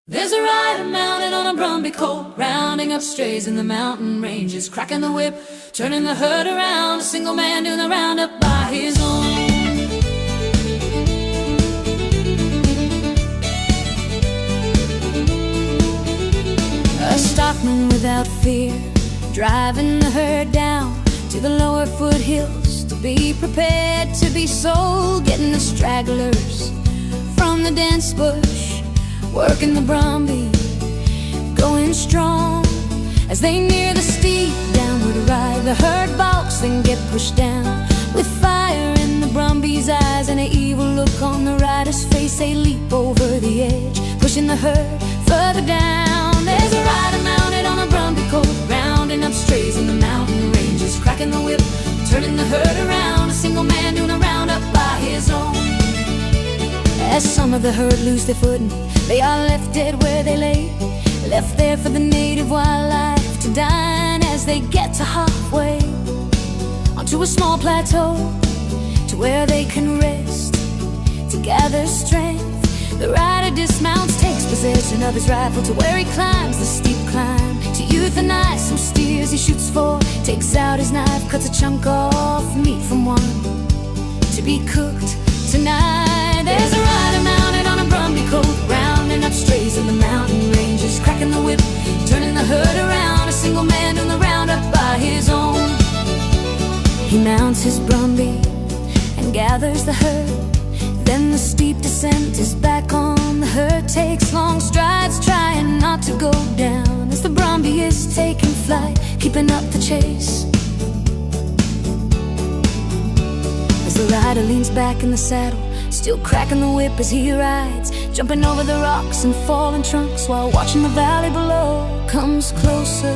There's a rider mounted on a Brumby colt, rounding up strays in the mountain ranges, cracking the whip, turning the herd around, a single man doing the roundup by his own. A stockman without fear, driving the herd down to the lower foothills to be prepared to be sold, getting the stragglers from the dense bush, working the Brumby, going strong. As they near the steep downward ride, the herd balks, then get pushed down. With fire in the Brumby's eyes and an evil look on the rider's face, they leap over the edge, pushing the herd further down. There's a rider mounted on a Brumby colt, rounding up strays in the mountain ranges, cracking the whip, turning the herd around, a single man doing a roundup by his own. As some of the herd lose their footing, they are left dead where they lay, left there for the native wildlife to dine. As they get to halfway, onto a small plateau, to where they can rest, to gather strength, the rider dismounts, takes possession of his rifle, to where he climbs the steep climb, to euthanize some steers he shoots for, takes out his knife, cuts a chunk off meat from one, to be cooked tonight. There's a rider mounted on a Brumby colt, rounding up strays in the mountain ranges, cracking the whip, turning the herd around, a single man doing the roundup by his own. He mounts his Brumby and gathers the herd, then the steep descent is back on. The herd takes long strides, trying not to go down, as the Brumby is taking flight, keeping up the chase. As the rider leans back in the saddle, still cracking the whip as he rides, jumping over the rocks and falling trunks, while watching the valley below comes closer.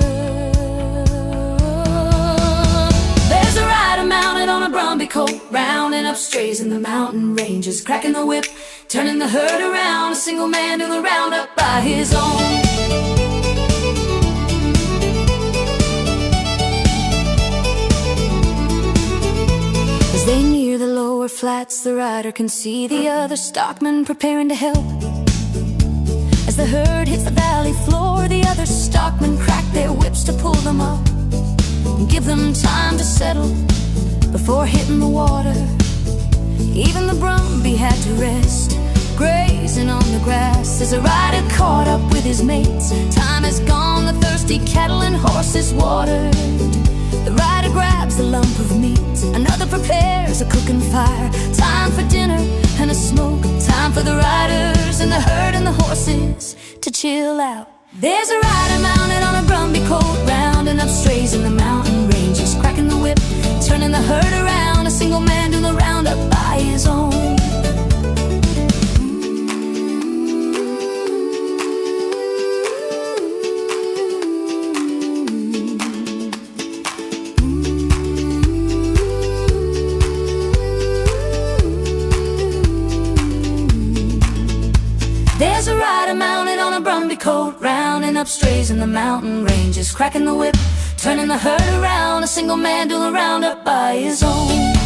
There's a rider mounted on a Brumby colt, rounding up strays in the mountain ranges, cracking the whip, turning the herd around, a single man doing the roundup by his own. As they near the lower flats, the rider can see the other stockmen preparing to help. As the herd hits the valley floor, the other stockmen crack their whips to pull them up and give them time to settle before hitting the water. Even the Brumby had to rest, grazing on the grass, as the rider caught up with his mates. Time has gone, the thirsty cattle and horses watered. The rider grabs the lump of meat, another prepares a cooking fire. Time for dinner and a smoke, time for the riders and the herd and the horses to chill out. There's a rider mounted on a Brumby colt, rounding up strays in the mountain ranges, cracking the whip, turning the herd around, a single man doing the roundup by his own. There's a rider mounted on a Brumby colt, rounding up strays in the mountain ranges, cracking the whip, turning the herd around, a single man doing the roundup by his own.